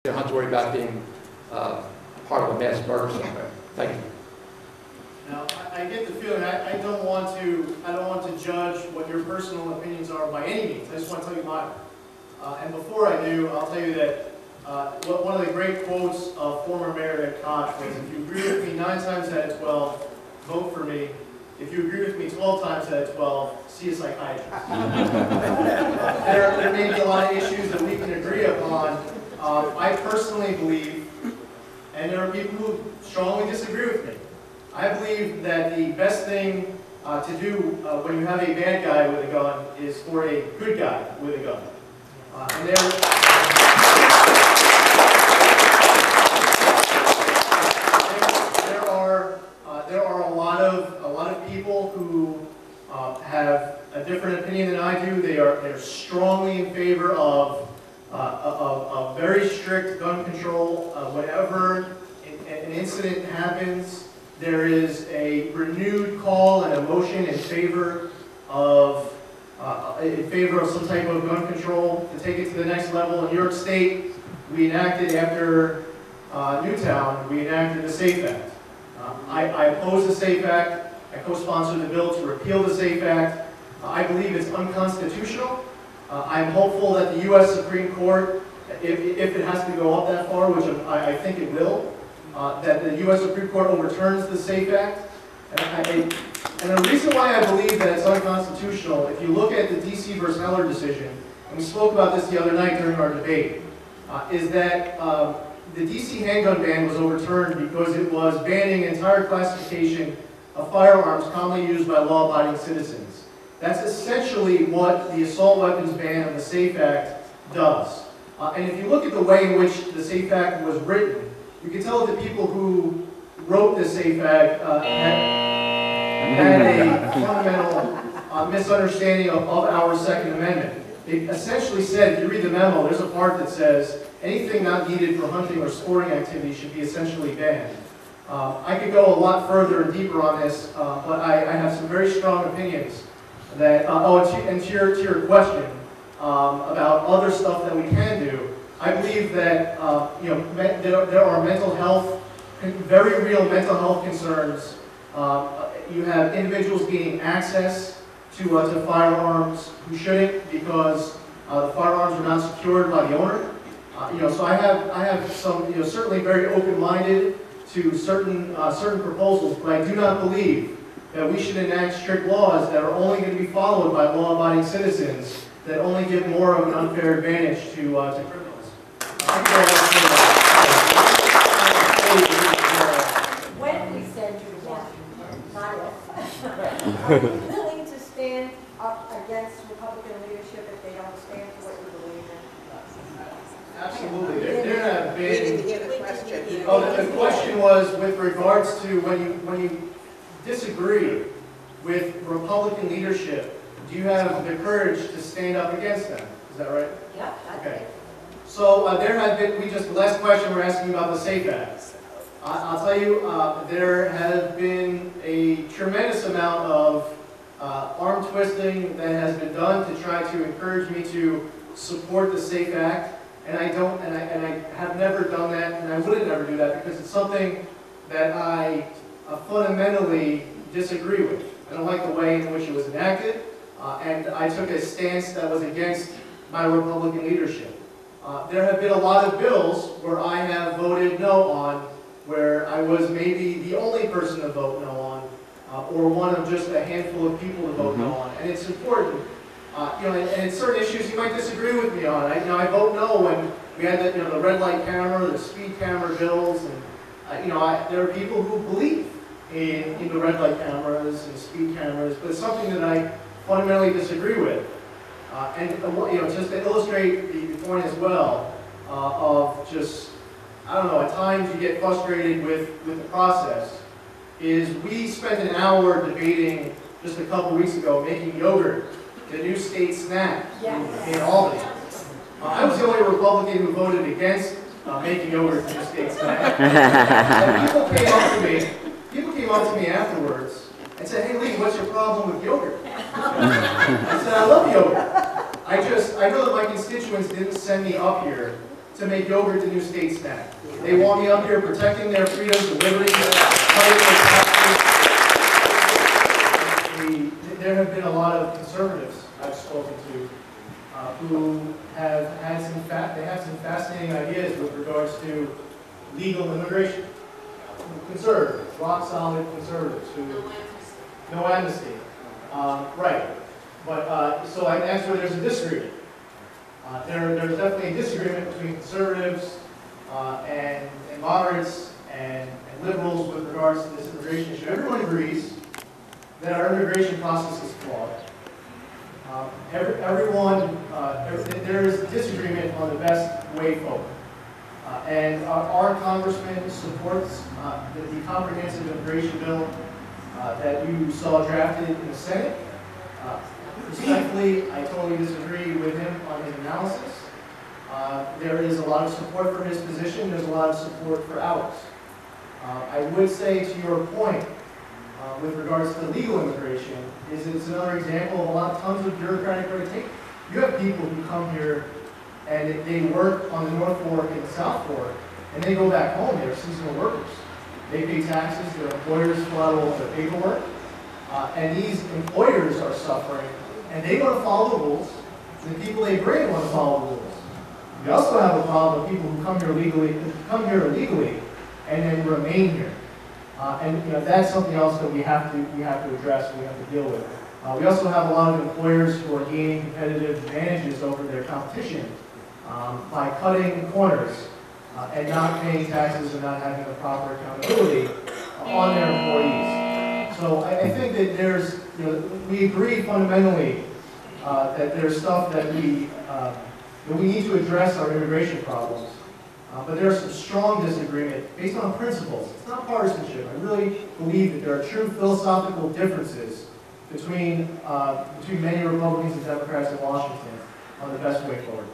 don't have to worry about being part of a mass murder somewhere. Thank you. Now, I get the feeling I don't want to judge what your personal opinions are by any means. I just want to tell you mine. And before I do, I'll tell you that one of the great quotes of former Mayor Ed Koch was, "If you agree with me 9 times out of 12, vote for me. If you agree with me 12 times out of 12, see a psychiatrist." There may be a lot of issues that we can agree upon. I personally believe, and there are people who strongly disagree with me, I believe that the best thing to do when you have a bad guy with a gun is for a good guy with a gun. And there are a lot of people who have a different opinion than I do. They're strongly in favor of very strict gun control. Whenever an incident happens, there is a renewed call and a motion in favor of some type of gun control to take it to the next level. In New York State, we enacted after Newtown, we enacted the SAFE Act. I oppose the SAFE Act. I co-sponsored the bill to repeal the SAFE Act. I believe it's unconstitutional. I'm hopeful that the U.S. Supreme Court, if it has to go up that far, which I think it will, that the U.S. Supreme Court overturns the SAFE Act. And the reason why I believe that it's unconstitutional, if you look at the D.C. versus Heller decision, and we spoke about this the other night during our debate, is that the D.C. handgun ban was overturned because it was banning an entire classification of firearms commonly used by law-abiding citizens. That's essentially what the assault weapons ban of the SAFE Act does. And if you look at the way in which the SAFE Act was written, you can tell that the people who wrote the SAFE Act had a fundamental misunderstanding of our Second Amendment. They essentially said, if you read the memo, there's a part that says anything not needed for hunting or sporting activity should be essentially banned. I could go a lot further and deeper on this, but I have some very strong opinions that, and to your question about other stuff that we can do, I believe that there are mental health, very real mental health concerns. You have individuals gaining access to firearms who shouldn't because the firearms are not secured by the owner. So I have some, certainly very open-minded to certain proposals, but I do not believe that we should enact strict laws that are only going to be followed by law-abiding citizens that only give more of an unfair advantage to criminals. When we send you to Washington, not if, are you willing to stand up against Republican leadership if they don't stand for what you believe in? Absolutely. There have been. We didn't hear the question. Oh, the question was with regards to when you disagree with Republican leadership, do you have the courage to stand up against them? Is that right? Yeah. Okay. So there have been. The last question we're asking about the SAFE Act. I'll tell you, there has been a tremendous amount of arm twisting that has been done to try to encourage me to support the SAFE Act. And I have never done that, and I wouldn't ever do that because it's something that I fundamentally disagree with. I don't like the way in which it was enacted, and I took a stance that was against my Republican leadership. There have been a lot of bills where I have voted no on, where I was maybe the only person to vote no on, or one of just a handful of people to vote no on, and it's important. And in certain issues you might disagree with me on. I vote no when we had the red light camera, the speed camera bills, and there are people who believe in the red light cameras and speed cameras, but it's something that I fundamentally disagree with. And just to illustrate the point as well of just, I don't know, at times you get frustrated with the process, is we spent an hour debating just a couple weeks ago making yogurt the new state snack in Albany. I was the only Republican who voted against making yogurt the new state snack. And people came up to me afterwards and said, "Hey Lee, what's your problem with yogurt?" I said, "I love yogurt. I know that my constituents didn't send me up here to make yogurt the new state snack. They want me up here protecting their freedoms and liberties, fighting their taxes. There have been a lot of conservatives I've spoken to who have had some fascinating ideas with regards to legal immigration. Conservatives, rock solid conservatives who no amnesty. Right. But so that's where there's a disagreement. There's definitely a disagreement between conservatives and moderates and liberals with regards to this immigration issue. Everyone agrees that our immigration process is flawed. There is disagreement on the best way forward. And our congressman supports the comprehensive immigration bill that you saw drafted in the Senate. Respectfully, I totally disagree with him on his analysis. There is a lot of support for his position. There's a lot of support for ours. I would say to your point, with regards to legal immigration, is it's another example of a lot of tons of bureaucratic red tape. You have people who come here and they work on the North Fork and the South Fork, and they go back home. They're seasonal workers. They pay taxes. Their employers fill out all their paperwork, and these employers are suffering. And they want to follow the rules. The people they bring want to follow the rules. We also have a problem with people who come here illegally, and then remain here. And that's something else that we have to address. We have to deal with. We also have a lot of employers who are gaining competitive advantages over their competition by cutting corners and not paying taxes and not having the proper accountability on their employees. So I think that there's, we agree fundamentally that there's stuff that we need to address our immigration problems. But there's some strong disagreement based on principles. It's not partisanship. I really believe that there are true philosophical differences between many Republicans and Democrats in Washington on the best way forward.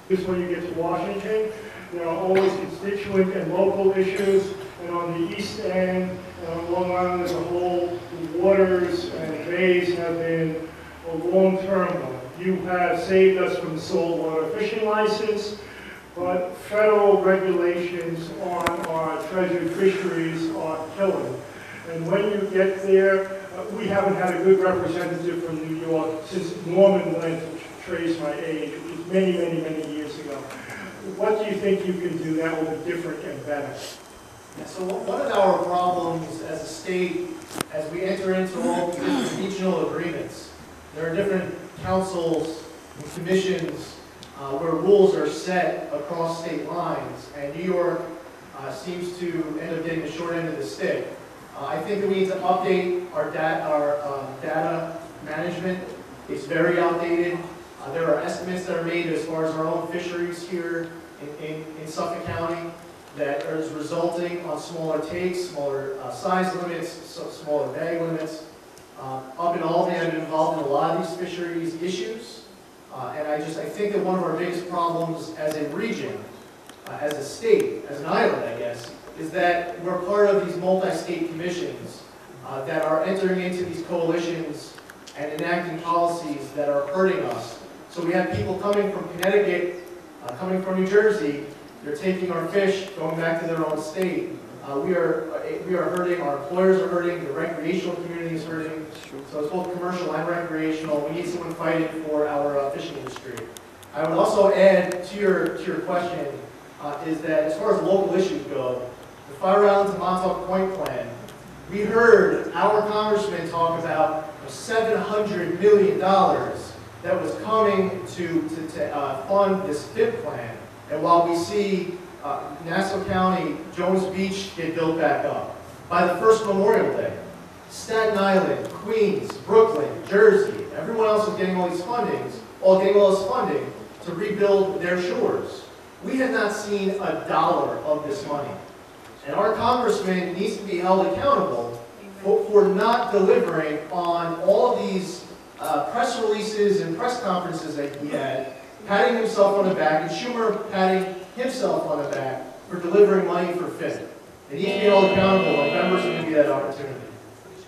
This is when you get to Washington. There are always constituent and local issues, and on the East End and on Long Island as a whole, the waters and the bays have been a long-term one. You have saved us from the saltwater fishing license, but federal regulations on our treasured fisheries are killing. And when you get there, we haven't had a good representative from New York since Norman went to trace my age, which was many, many, many years ago. What do you think you can do that will be different and better? Yeah, so one of our problems as a state, as we enter into all these different regional agreements, there are different councils and commissions where rules are set across state lines, and New York seems to end up getting the short end of the stick. I think that we need to update our data management. It's very outdated. There are estimates that are made as far as our own fisheries here in Suffolk County that is resulting on smaller takes, smaller size limits, smaller bag limits. Up in Albany, I've been involved in a lot of these fisheries issues. And I think that one of our biggest problems as a region, as a state, as an island, I guess, is that we're part of these multi-state commissions that are entering into these coalitions and enacting policies that are hurting us. So we have people coming from Connecticut, coming from New Jersey. They're taking our fish, going back to their own state. We are hurting. Our employers are hurting. The recreational community is hurting. So it's both commercial and recreational. We need someone fighting for our fishing industry. I would also add to your question is that as far as local issues go, the Fire Islands and Montauk Point plan, we heard our congressman talk about $700 million that was coming to fund this FIP plan. And while we see Nassau County, Jones Beach get built back up, by the first Memorial Day, Staten Island, Queens, Brooklyn, Jersey, everyone else is getting all this funding to rebuild their shores. We have not seen a dollar of this money. And our congressman needs to be held accountable for not delivering on all of these press releases and press conferences that he had, patting himself on the back, and Schumer patting himself on the back for delivering money for FIP. They need to be held accountable, and members are going to be that opportunity.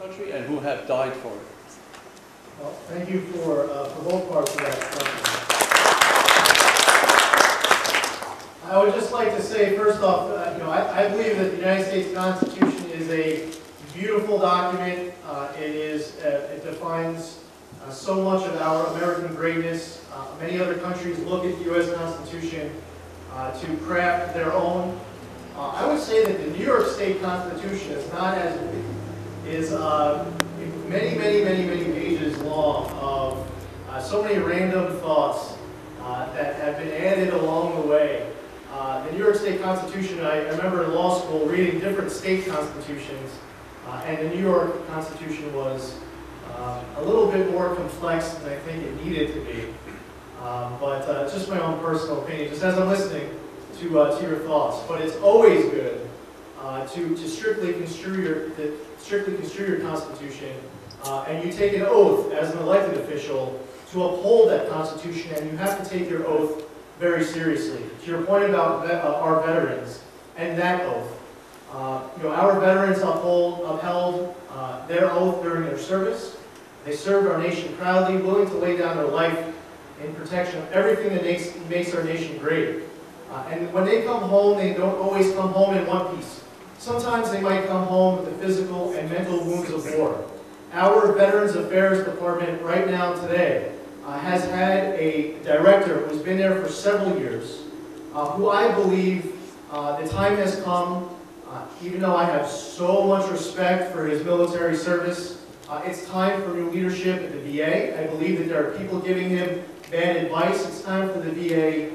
Country and who have died for it. Well, thank you for both parts of that question. I would just like to say, first off, I believe that the United States Constitution is a beautiful document. It defines so much of our American greatness. Many other countries look at the U.S. Constitution to craft their own. I would say that the New York State Constitution is not as is many pages long of so many random thoughts that have been added along the way. The New York State Constitution, I remember in law school reading different state constitutions, and the New York Constitution was a little bit more complex than I think it needed to be. But it's just my own personal opinion, just as I'm listening to your thoughts. But it's always good to strictly construe your Constitution, and you take an oath as an elected official to uphold that Constitution, and you have to take your oath very seriously. To your point about our veterans and that oath, our veterans upheld their oath during their service. They served our nation proudly, willing to lay down their life in protection of everything that makes our nation great. And when they come home, they don't always come home in one piece. Sometimes they might come home with the physical and mental wounds of war. Our Veterans Affairs Department right now today has had a director who's been there for several years, who I believe the time has come, even though I have so much respect for his military service, it's time for new leadership at the VA. I believe that there are people giving him bad advice. It's time for the VA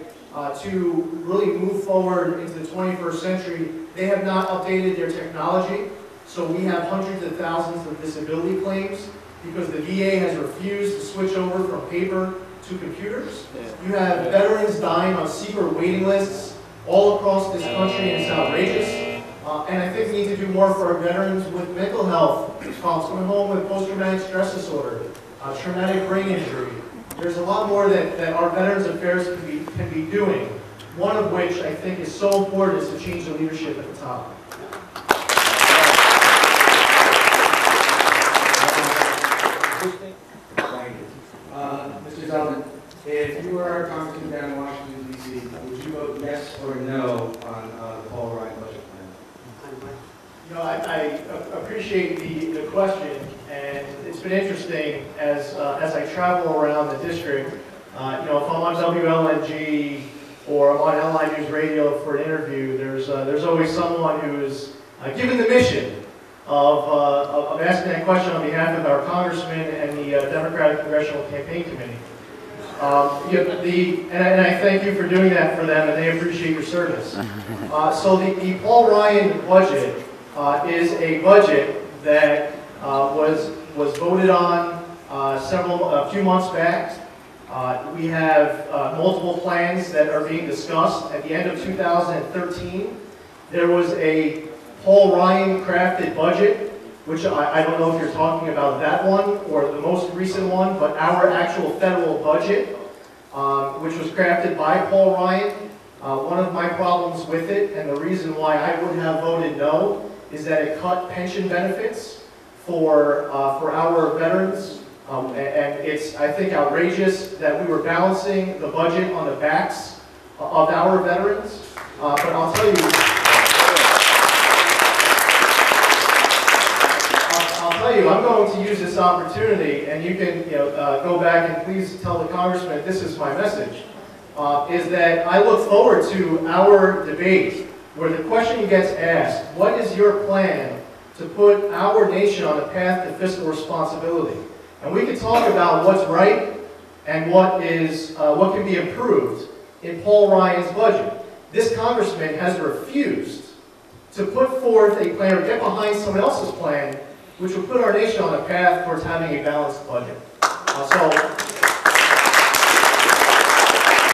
to really move forward into the 21st century. They have not updated their technology, so we have hundreds of thousands of disability claims because the VA has refused to switch over from paper to computers. You have veterans dying on secret waiting lists all across this country, and it's outrageous. And I think we need to do more for our veterans with mental health problems, coming home with post-traumatic stress disorder, traumatic brain injury. There's a lot more that our Veterans Affairs can be doing, one of which I think is so important is to change the leadership at the top. Thank you. Mr. Zeldin, if you were a congressman down in Washington, D.C., would you vote yes or no on the Paul Ryan budget plan? I appreciate the question, and it's been interesting as I travel around the district. If I'm on WLNG or I'm on LI News Radio for an interview, there's always someone who is given the mission of asking that question on behalf of our congressman and the Democratic Congressional Campaign Committee. And I thank you for doing that for them, and they appreciate your service. So the Paul Ryan budget is a budget that was voted on a few months back. We have multiple plans that are being discussed. At the end of 2013, there was a Paul Ryan crafted budget, which I don't know if you're talking about that one or the most recent one, but our actual federal budget, which was crafted by Paul Ryan. One of my problems with it, and the reason why I would have voted no, is that it cut pension benefits for our veterans. And it's, I think, outrageous that we were balancing the budget on the backs of our veterans. But I'll tell you, I'm going to use this opportunity, and you can go back and please tell the congressman this is my message, is that I look forward to our debate where the question gets asked, what is your plan to put our nation on a path to fiscal responsibility? And we can talk about what's right and what can be improved in Paul Ryan's budget. This congressman has refused to put forth a plan or get behind someone else's plan which will put our nation on a path towards having a balanced budget. So